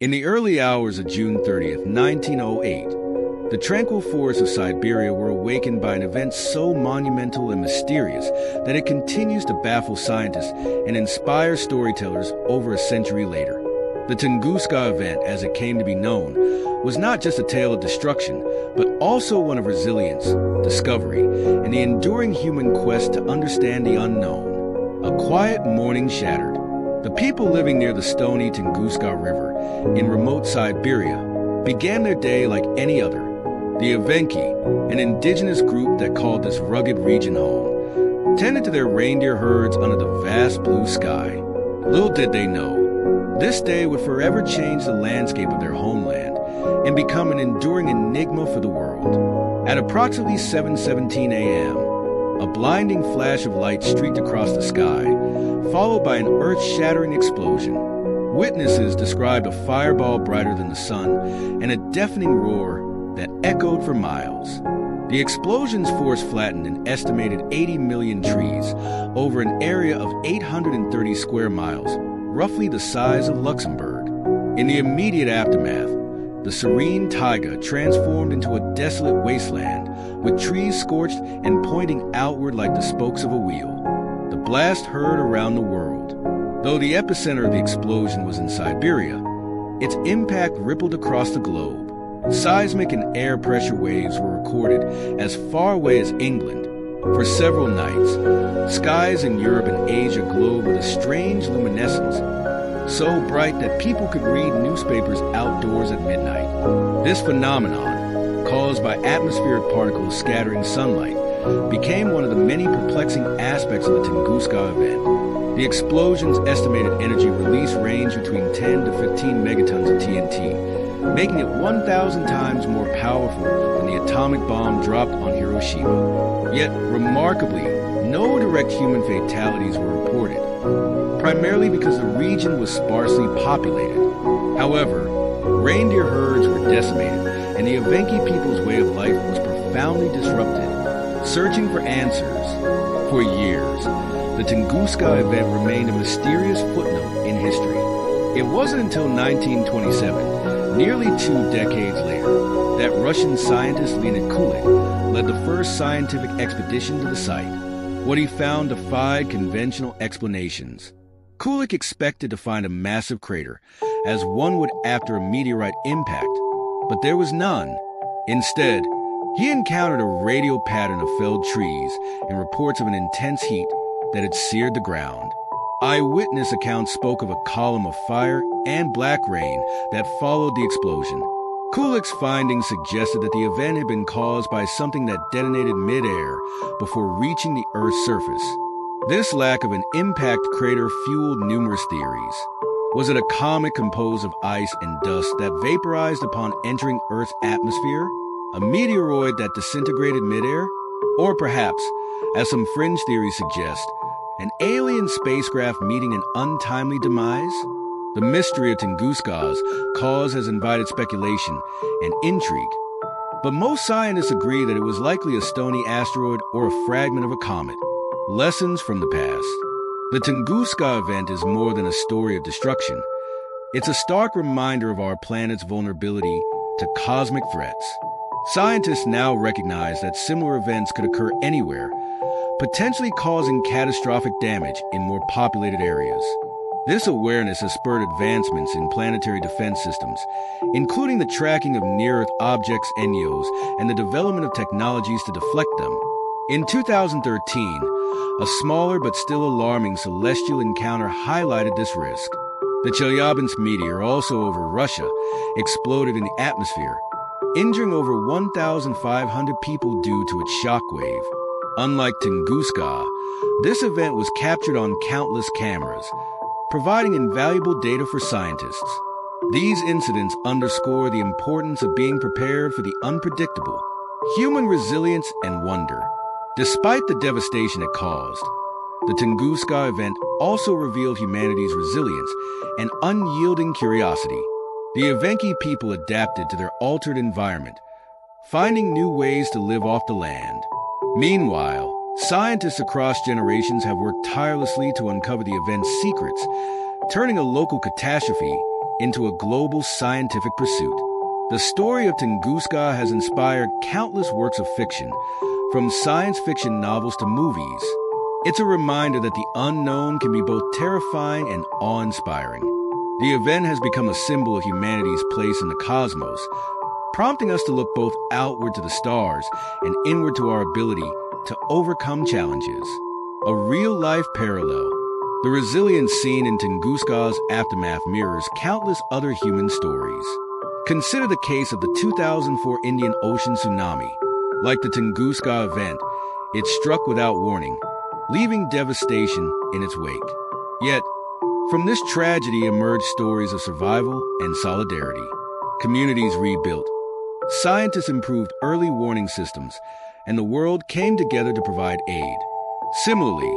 In the early hours of June 30th, 1908, the tranquil forests of Siberia were awakened by an event so monumental and mysterious that it continues to baffle scientists and inspire storytellers over a century later. The Tunguska Event, as it came to be known, was not just a tale of destruction, but also one of resilience, discovery, and the enduring human quest to understand the unknown. A quiet morning shattered. The people living near the stony Tunguska River in remote Siberia began their day like any other. The Evenki, an indigenous group that called this rugged region home, tended to their reindeer herds under the vast blue sky. Little did they know, this day would forever change the landscape of their homeland and become an enduring enigma for the world. At approximately 7:17 a.m., a blinding flash of light streaked across the sky, followed by an earth-shattering explosion. Witnesses described a fireball brighter than the sun and a deafening roar that echoed for miles. The explosion's force flattened an estimated 80 million trees over an area of 830 square miles, roughly the size of Luxembourg. In the immediate aftermath, the serene taiga transformed into a desolate wasteland, with trees scorched and pointing outward like the spokes of a wheel. The blast heard around the world. Though the epicenter of the explosion was in Siberia, its impact rippled across the globe. Seismic and air pressure waves were recorded as far away as England. For several nights, skies in Europe and Asia glowed with a strange luminescence, so bright that people could read newspapers outdoors at midnight. This phenomenon, caused by atmospheric particles scattering sunlight, became one of the many perplexing aspects of the Tunguska Event. The explosion's estimated energy release ranged between 10 to 15 megatons of TNT, making it 1,000 times more powerful than the atomic bomb dropped on Hiroshima. Yet, remarkably, no direct human fatalities were reported, primarily because the region was sparsely populated. However, reindeer herds were decimated, and the Evenki people's way of life was profoundly disrupted. Searching for answers for years, the Tunguska Event remained a mysterious footnote in history. It wasn't until 1927, nearly 2 decades later, that Russian scientist Leonid Kulik led the first scientific expedition to the site. What he found defied conventional explanations. Kulik expected to find a massive crater, as one would after a meteorite impact, but there was none. Instead, he encountered a radial pattern of felled trees and reports of an intense heat that had seared the ground. Eyewitness accounts spoke of a column of fire and black rain that followed the explosion. Kulik's findings suggested that the event had been caused by something that detonated mid-air before reaching the Earth's surface. This lack of an impact crater fueled numerous theories. Was it a comet composed of ice and dust that vaporized upon entering Earth's atmosphere? A meteoroid that disintegrated midair? Or perhaps, as some fringe theories suggest, an alien spacecraft meeting an untimely demise? The mystery of Tunguska's cause has invited speculation and intrigue, but most scientists agree that it was likely a stony asteroid or a fragment of a comet. Lessons from the past. The Tunguska Event is more than a story of destruction. It's a stark reminder of our planet's vulnerability to cosmic threats. Scientists now recognize that similar events could occur anywhere, potentially causing catastrophic damage in more populated areas. This awareness has spurred advancements in planetary defense systems, including the tracking of near-Earth objects (NEOs) and the development of technologies to deflect them. In 2013, a smaller but still alarming celestial encounter highlighted this risk. The Chelyabinsk meteor, also over Russia, exploded in the atmosphere, injuring over 1,500 people due to its shockwave. Unlike Tunguska, this event was captured on countless cameras, providing invaluable data for scientists. These incidents underscore the importance of being prepared for the unpredictable, human resilience and wonder. Despite the devastation it caused, the Tunguska Event also revealed humanity's resilience and unyielding curiosity. The Evenki people adapted to their altered environment, finding new ways to live off the land. Meanwhile, scientists across generations have worked tirelessly to uncover the event's secrets, turning a local catastrophe into a global scientific pursuit. The story of Tunguska has inspired countless works of fiction, from science fiction novels to movies. It's a reminder that the unknown can be both terrifying and awe-inspiring. The event has become a symbol of humanity's place in the cosmos, prompting us to look both outward to the stars and inward to our ability to overcome challenges. A real-life parallel. The resilience seen in Tunguska's aftermath mirrors countless other human stories. Consider the case of the 2004 Indian Ocean tsunami. Like the Tunguska Event, it struck without warning, leaving devastation in its wake. Yet, from this tragedy emerged stories of survival and solidarity. Communities rebuilt. Scientists improved early warning systems, and the world came together to provide aid. Similarly,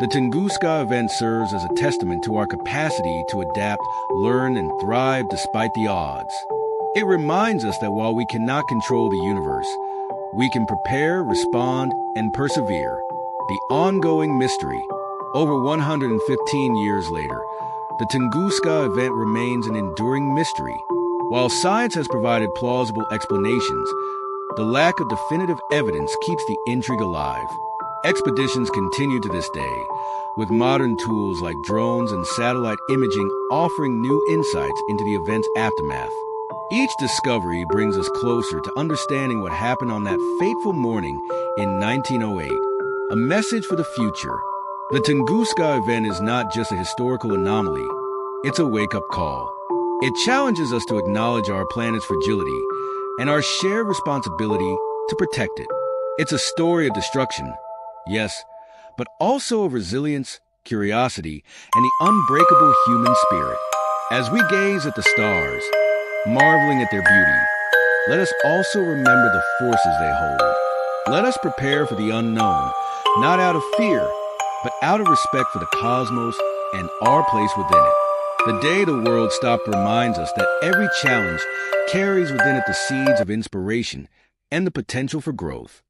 the Tunguska Event serves as a testament to our capacity to adapt, learn, and thrive despite the odds. It reminds us that while we cannot control the universe, we can prepare, respond, and persevere. The ongoing mystery. Over 115 years later, the Tunguska Event remains an enduring mystery. While science has provided plausible explanations, the lack of definitive evidence keeps the intrigue alive. Expeditions continue to this day, with modern tools like drones and satellite imaging offering new insights into the event's aftermath. Each discovery brings us closer to understanding what happened on that fateful morning in 1908, a message for the future. The Tunguska Event is not just a historical anomaly, it's a wake-up call. It challenges us to acknowledge our planet's fragility and our shared responsibility to protect it. It's a story of destruction, yes, but also of resilience, curiosity, and the unbreakable human spirit. As we gaze at the stars, marveling at their beauty, let us also remember the forces they hold. Let us prepare for the unknown, not out of fear, but out of respect for the cosmos and our place within it. The day the world stopped reminds us that every challenge carries within it the seeds of inspiration and the potential for growth.